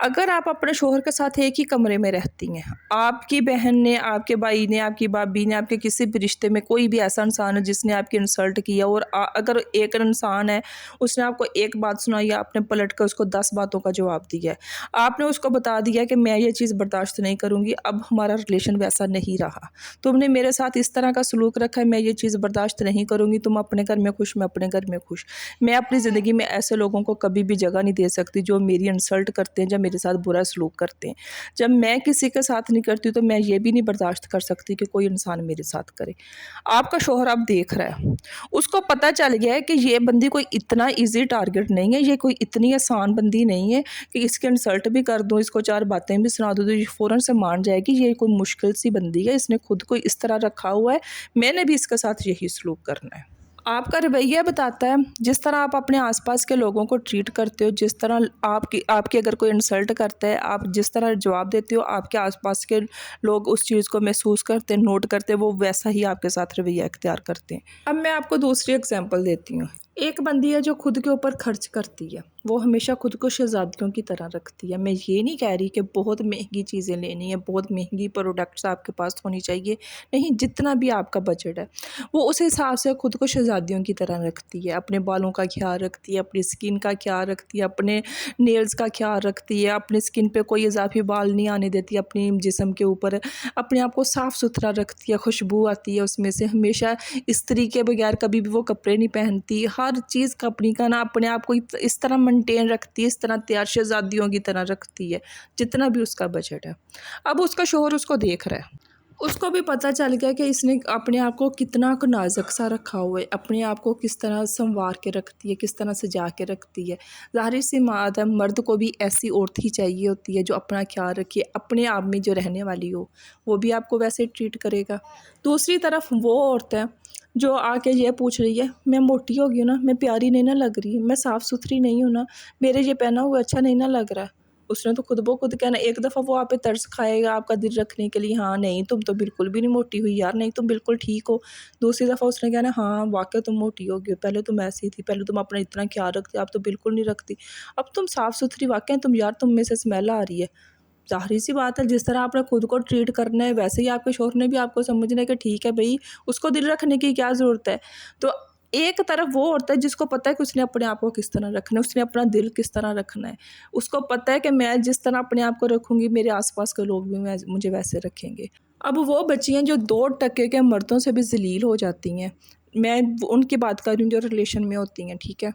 اگر آپ اپنے شوہر کے ساتھ ایک ہی کمرے میں رہتی ہیں، آپ کی بہن نے، آپ کے بھائی نے، آپ کی بھابی نے، آپ کے کسی بھی رشتے میں کوئی بھی ایسا انسان ہے جس نے آپ کی انسلٹ کیا، اور اگر ایک انسان ہے اس نے آپ کو ایک بات سنائی، آپ نے پلٹ کر اس کو 10 باتوں کا جواب دیا ہے، آپ نے اس کو بتا دیا کہ میں یہ چیز برداشت نہیں کروں گی، اب ہمارا ریلیشن ویسا نہیں رہا، تم نے میرے ساتھ اس طرح کا سلوک رکھا ہے، میں یہ چیز برداشت نہیں کروں گی، تم اپنے گھر میں خوش، میں اپنے گھر میں خوش، میں اپنی زندگی میں ایسے لوگوں کو کبھی بھی جگہ نہیں دے سکتی جو میری انسلٹ کرتے ہیں، جب میرے ساتھ برا سلوک کرتے ہیں، جب میں کسی کے ساتھ نہیں کرتی تو میں یہ بھی نہیں برداشت کر سکتی کہ کوئی انسان میرے ساتھ کرے۔ آپ کا شوہر آپ دیکھ رہا ہے، اس کو پتہ چل گیا ہے کہ یہ بندی کوئی اتنا ایزی ٹارگٹ نہیں ہے، یہ کوئی اتنی آسان بندی نہیں ہے کہ اس کے انسلٹ بھی کر دوں، اس کو 4 باتیں بھی سنا دوں تو یہ فوراً سے مان جائے گی، یہ کوئی مشکل سی بندی ہے، اس نے خود کو اس طرح رکھا ہوا ہے، میں نے بھی اس کے ساتھ یہی سلوک کرنا ہے۔ آپ کا رویہ بتاتا ہے، جس طرح آپ اپنے آس پاس کے لوگوں کو ٹریٹ کرتے ہو، جس طرح آپ کی اگر کوئی انسلٹ کرتا ہے، آپ جس طرح جواب دیتے ہو، آپ کے آس پاس کے لوگ اس چیز کو محسوس کرتے ہیں، نوٹ کرتے ہیں، وہ ویسا ہی آپ کے ساتھ رویہ اختیار کرتے ہیں۔ اب میں آپ کو دوسری اگزامپل دیتی ہوں۔ ایک بندی ہے جو خود کے اوپر خرچ کرتی ہے، وہ ہمیشہ خود کو شہزادیوں کی طرح رکھتی ہے۔ میں یہ نہیں کہہ رہی کہ بہت مہنگی چیزیں لینی ہے، بہت مہنگی پروڈکٹس آپ کے پاس ہونی چاہیے، نہیں، جتنا بھی آپ کا بجٹ ہے وہ اس حساب سے خود کو شہزادیوں کی طرح رکھتی ہے، اپنے بالوں کا خیال رکھتی ہے، اپنی سکن کا خیال رکھتی ہے، اپنے نیلز کا خیال رکھتی ہے، اپنی سکن پہ کوئی اضافی بال نہیں آنے دیتی، اپنی جسم کے اوپر اپنے آپ کو صاف ستھرا رکھتی ہے، خوشبو آتی ہے اس میں سے، ہمیشہ استری کے بغیر کبھی بھی وہ کپڑے نہیں پہنتی، ہر چیز کپڑی کا نا اپنے آپ کو اس طرح مینٹین رکھتی ہے، اس طرح تیار شہزادیوں کی طرح رکھتی ہے، جتنا بھی اس کا بجٹ ہے۔ اب اس کا شوہر اس کو دیکھ رہا ہے، اس کو بھی پتہ چل گیا کہ اس نے اپنے آپ کو کتنا نازک سا رکھا ہوا ہے، اپنے آپ کو کس طرح سنوار کے رکھتی ہے، کس طرح سجا کے رکھتی ہے۔ ظاہر سی بات ہے، مرد کو بھی ایسی عورت ہی چاہیے ہوتی ہے جو اپنا خیال رکھے، اپنے آپ میں جو رہنے والی ہو، وہ بھی آپ کو ویسے ٹریٹ کرے گا۔ دوسری طرف وہ عورت ہے جو آ کے یہ پوچھ رہی ہے، میں موٹی ہو گئی ہوں نا، میں پیاری نہیں نہ لگ رہی، میں صاف ستھری نہیں ہوں نا، میرے یہ پہنا ہوا اچھا نہیں نہ لگ رہا ہے۔ اس نے تو خود بخود کہنا، ایک دفعہ وہ آپ پہ ترس کھائے گا آپ کا دل رکھنے کے لیے، ہاں نہیں تم تو بالکل بھی نہیں موٹی ہوئی یار، نہیں تم بالکل ٹھیک ہو۔ دوسری دفعہ اس نے کہنا، ہاں واقعی تم موٹی ہو گئی، پہلے تم ایسی تھی، پہلے تم اپنا اتنا خیال رکھتی، اب تو بالکل نہیں رکھتی، اب تم صاف ستھری، واقعی تم یار تم میں سے اسمیل آ رہی ہے۔ ظاہری سی بات ہے، جس طرح آپ نے خود کو ٹریٹ کرنا ہے ویسے ہی آپ کے شوہر نے بھی آپ کو سمجھنا ہے کہ ٹھیک ہے بھئی، اس کو دل رکھنے کی کیا ضرورت ہے۔ تو ایک طرف وہ عورت ہے جس کو پتہ ہے کہ اس نے اپنے آپ کو کس طرح رکھنا ہے، اس نے اپنا دل کس طرح رکھنا ہے، اس کو پتہ ہے کہ میں جس طرح اپنے آپ کو رکھوں گی میرے آس پاس کے لوگ بھی مجھے ویسے رکھیں گے۔ اب وہ بچی ہیں جو 2% کے مردوں سے بھی ذلیل ہو جاتی ہیں، میں ان کی بات کر رہی ہوں جو ریلیشن میں ہوتی ہیں، ٹھیک ہے،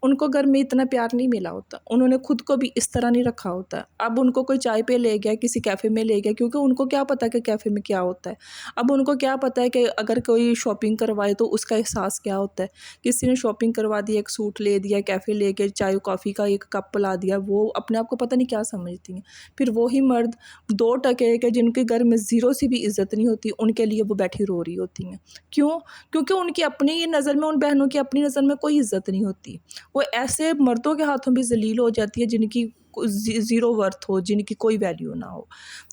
ان کو گھر میں اتنا پیار نہیں ملا ہوتا، انہوں نے خود کو بھی اس طرح نہیں رکھا ہوتا۔ اب ان کو کوئی چائے پہ لے گیا، کسی کیفے میں لے گیا، کیونکہ ان کو کیا پتہ کہ کیفے میں کیا ہوتا ہے، اب ان کو کیا پتہ ہے کہ اگر کوئی شاپنگ کروائے تو اس کا احساس کیا ہوتا ہے۔ کسی نے شاپنگ کروا دیا، ایک سوٹ لے دیا، کیفے لے کے چائے کافی کا ایک کپ پلا دیا، وہ اپنے آپ کو پتہ نہیں کیا سمجھتی ہیں۔ پھر وہی مرد 2% کے جن کے گھر میں 0 سے بھی عزت نہیں ہوتی، ان کے لیے وہ بیٹھی رو رہی ہوتی ہیں۔ کیوں؟ کیونکہ ان کی اپنی نظر میں، ان بہنوں کی اپنی نظر میں کوئی عزت نہیں ہوتی، وہ ایسے مردوں کے ہاتھوں بھی ذلیل ہو جاتی ہے جن کی 0 ورتھ ہو، جن کی کوئی ویلیو نہ ہو۔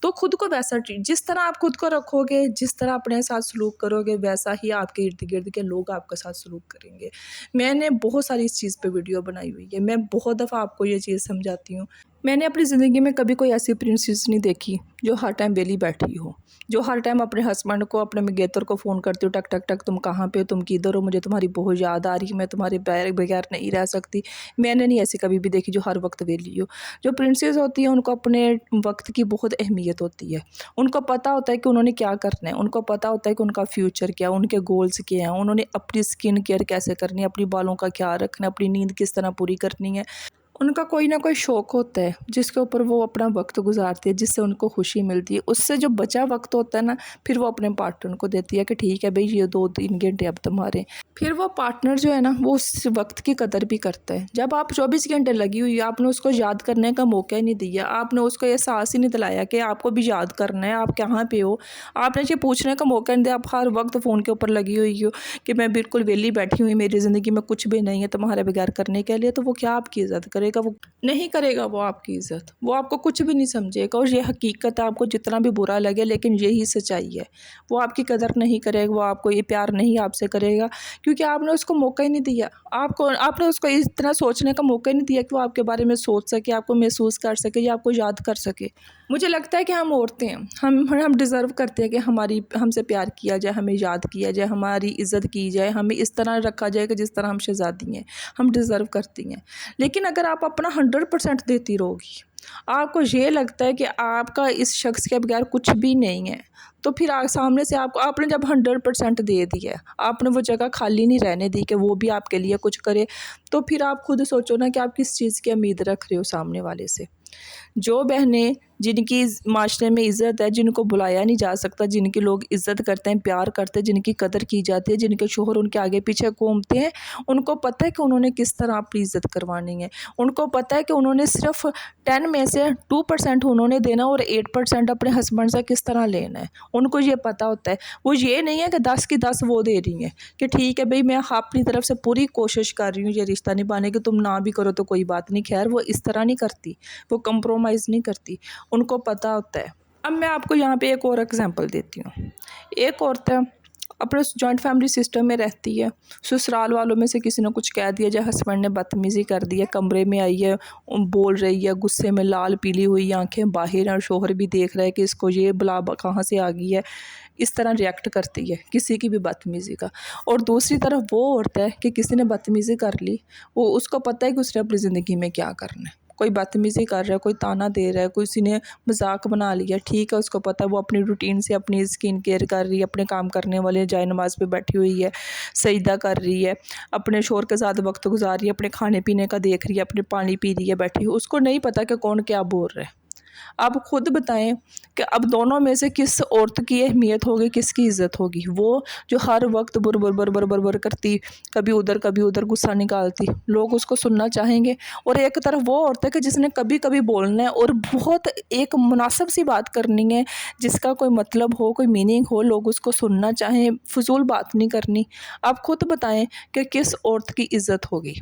تو خود کو ویسا جس طرح آپ خود کو رکھو گے، جس طرح اپنے ساتھ سلوک کرو گے، ویسا ہی آپ کے ارد گرد کے لوگ آپ کے ساتھ سلوک کریں گے۔ میں نے بہت ساری اس چیز پہ ویڈیو بنائی ہوئی ہے، میں بہت دفعہ آپ کو یہ چیز سمجھاتی ہوں۔ میں نے اپنی زندگی میں کبھی کوئی ایسی پرنسس نہیں دیکھی جو ہر ٹائم ویلی بیٹھی ہو، جو ہر ٹائم اپنے ہسبینڈ کو، اپنے منگیتر کو فون کرتی ہو، ٹک ٹک ٹک، تم کہاں پہ، تم کدھر ہو، مجھے تمہاری بہت یاد آ رہی ہے، میں تمہارے بغیر نہیں رہ سکتی۔ میں نے نہیں ایسی کبھی بھی دیکھی جو ہر وقت ویلی ہو۔ جو پرنسز ہوتی ہیں ان کو اپنے وقت کی بہت اہمیت ہوتی ہے، ان کو پتہ ہوتا ہے کہ انہوں نے کیا کرنا ہے، ان کو پتہ ہوتا ہے کہ ان کا فیوچر کیا ہے، ان کے گولز کیا ہیں، انہوں نے اپنی سکن کیئر کیسے کرنی ہے، اپنی بالوں کا خیال رکھنا ہے، اپنی نیند کس طرح پوری کرنی ہے۔ ان کا کوئی نہ کوئی شوق ہوتا ہے جس کے اوپر وہ اپنا وقت گزارتے ہیں، جس سے ان کو خوشی ملتی ہے، اس سے جو بچا وقت ہوتا ہے نا، پھر وہ اپنے پارٹنر کو دیتی ہے کہ ٹھیک ہے بھئی یہ 2-3 گھنٹے اب تمہارے۔ پھر وہ پارٹنر جو ہے نا، وہ اس وقت کی قدر بھی کرتا ہے۔ جب آپ 24 گھنٹے لگی ہوئی، آپ نے اس کو یاد کرنے کا موقع ہی نہیں دیا، آپ نے اس کو احساس ہی نہیں دلایا کہ آپ کو بھی یاد کرنا ہے، آپ کہاں پہ ہو، آپ نے یہ پوچھنے کا موقع نہیں دیا، آپ ہر وقت فون کے اوپر لگی ہوئی ہو کہ میں بالکل ویلی بیٹھی ہوئی، میری زندگی میں کچھ بھی نہیں ہے تمہارے بغیر کرنے کے لیے، تو وہ کیا آپ کی عزت کرے کرے گا, وہ نہیں کرے گا, وہ آپ کی عزت, وہ آپ کو کچھ بھی نہیں سمجھے گا. اور یہ حقیقت ہے, آپ کو جتنا بھی برا لگے لیکن یہی سچائی ہے. وہ آپ کی قدر نہیں کرے گا, وہ آپ کو یہ پیار نہیں آپ سے کرے گا, کیونکہ آپ نے اس کو موقع ہی نہیں دیا. آپ نے اس کو اتنا سوچنے کا موقع ہی نہیں دیا کہ وہ آپ کے بارے میں سوچ سکے, آپ کو محسوس کر سکے یا آپ کو یاد کر سکے. مجھے لگتا ہے کہ ہم عورتیں ہیں, ہم ڈیزرو کرتے ہیں کہ ہم سے پیار کیا جائے, ہمیں یاد کیا جائے, ہماری عزت کی جائے, ہمیں اس طرح رکھا جائے کہ جس طرح ہم شہزادی ہیں. ہم ڈیزرو کرتی ہیں. لیکن اگر آپ اپنا 100% دیتی رہو گی, آپ کو یہ لگتا ہے کہ آپ کا اس شخص کے بغیر کچھ بھی نہیں ہے, تو پھر سامنے سے آپ نے جب 100% دے دیا, آپ نے وہ جگہ خالی نہیں رہنے دی کہ وہ بھی آپ کے لیے کچھ کرے, تو پھر آپ خود سوچو نا کہ آپ کس چیز کی امید رکھ رہے ہو سامنے والے سے. جو بہنیں جن کی معاشرے میں عزت ہے, جن کو بلایا نہیں جا سکتا, جن کی لوگ عزت کرتے ہیں, پیار کرتے ہیں, جن کی قدر کی جاتی ہے, جن کے شوہر ان کے آگے پیچھے گھومتے ہیں, ان کو پتہ ہے کہ انہوں نے کس طرح اپنی عزت کروانی ہے. ان کو پتہ ہے کہ انہوں نے صرف 10 میں سے 2% انہوں نے دینا اور 8% اپنے ہسبینڈ سے کس طرح لینا ہے. ان کو یہ پتہ ہوتا ہے. وہ یہ نہیں ہے کہ 10 کی 10 وہ دے رہی ہیں کہ ٹھیک ہے بھئی میں اپنی طرف سے پوری کوشش کر رہی ہوں یہ رشتہ نبھانے کی, تم نہ بھی کرو تو کوئی بات نہیں. خیر وہ اس طرح نہیں کرتی, وہ کمپرومائز نہیں کرتی. ان کو پتہ ہوتا ہے. اب میں آپ کو یہاں پہ ایک اور ایگزامپل دیتی ہوں. ایک عورت ہے, اپنے جوائنٹ فیملی سسٹم میں رہتی ہے, سسرال والوں میں سے کسی نے کچھ کہہ دیا, جائے ہسبینڈ نے بدتمیزی کر دی ہے, کمرے میں آئی ہے, بول رہی ہے غصے میں, لال پیلی ہوئی آنکھیں باہر ہیں, اور شوہر بھی دیکھ رہا ہے کہ اس کو یہ بلا کہاں سے آ گئی ہے, اس طرح ریئیکٹ کرتی ہے کسی کی بھی بدتمیزی کا. اور دوسری طرف وہ عورت ہے کہ کسی نے بدتمیزی کر لی, وہ اس کو پتہ ہے کہ اس نے اپنی زندگی میں کیا کرنا ہے. کوئی بدتمیزی کر رہا ہے, کوئی تانا دے رہا ہے, کسی نے مذاق بنا لیا, ٹھیک ہے اس کو پتہ ہے وہ اپنی روٹین سے اپنی اسکن کیئر کر رہی ہے, اپنے کام کرنے والے جائے نماز پہ بیٹھی ہوئی ہے, سجدہ کر رہی ہے, اپنے شوہر کے ساتھ وقت گزار رہی ہے, اپنے کھانے پینے کا دیکھ رہی ہے, اپنے پانی پی رہی ہے بیٹھی. اس کو نہیں پتہ کہ کون کیا بول رہا ہے. آپ خود بتائیں کہ اب دونوں میں سے کس عورت کی اہمیت ہوگی, کس کی عزت ہوگی؟ وہ جو ہر وقت بر بر بر بر بر بر کرتی, کبھی ادھر غصہ نکالتی, لوگ اس کو سننا چاہیں گے. اور ایک طرف وہ عورت ہے کہ جس نے کبھی کبھی بولنا ہے اور بہت ایک مناسب سی بات کرنی ہے, جس کا کوئی مطلب ہو, کوئی میننگ ہو, لوگ اس کو سننا چاہیں, فضول بات نہیں کرنی. آپ خود بتائیں کہ کس عورت کی عزت ہوگی؟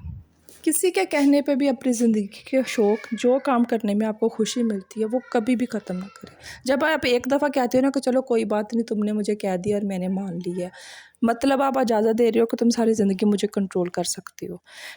کسی کے کہنے پہ بھی اپنی زندگی کے شوق, جو کام کرنے میں آپ کو خوشی ملتی ہے, وہ کبھی بھی ختم نہ کریں. جب آپ ایک دفعہ کہتے ہو نا کہ چلو کوئی بات نہیں, تم نے مجھے کہہ دیا اور میں نے مان لیا, مطلب آپ اجازت دے رہے ہو کہ تم ساری زندگی مجھے کنٹرول کر سکتے ہو.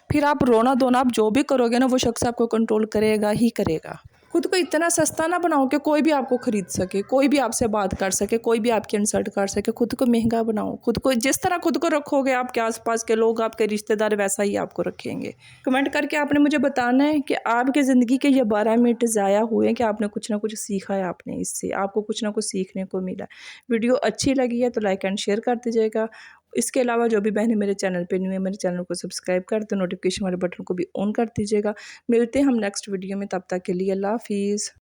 پھر آپ رونا دھونا آپ جو بھی کرو گے نا, وہ شخص آپ کو کنٹرول کرے گا ہی کرے گا. خود کو اتنا سستا نہ بناؤ کہ کوئی بھی آپ کو خرید سکے, کوئی بھی آپ سے بات کر سکے, کوئی بھی آپ کی انسلٹ کر سکے. خود کو مہنگا بناؤ. خود کو جس طرح خود کو رکھو گے, آپ کے آس پاس کے لوگ, آپ کے رشتہ دار ویسا ہی آپ کو رکھیں گے. کمنٹ کر کے آپ نے مجھے بتانا ہے کہ آپ کی زندگی کے یہ 12 منٹ ضائع ہوئے کہ آپ نے کچھ نہ کچھ سیکھا ہے, آپ نے اس سے آپ کو کچھ نہ کچھ سیکھنے کو ملا. ویڈیو اچھی لگی ہے تو لائک اینڈ شیئر کر دیجیے گا. اس کے علاوہ جو بھی بہنیں میرے چینل پہ نیو ہیں, میرے چینل کو سبسکرائب کر دیں, نوٹیفیکیشن والے بٹن کو بھی آن کر دیجیے گا. ملتے ہیں ہم نیکسٹ ویڈیو میں, تب تک کے لیے اللہ حافظ.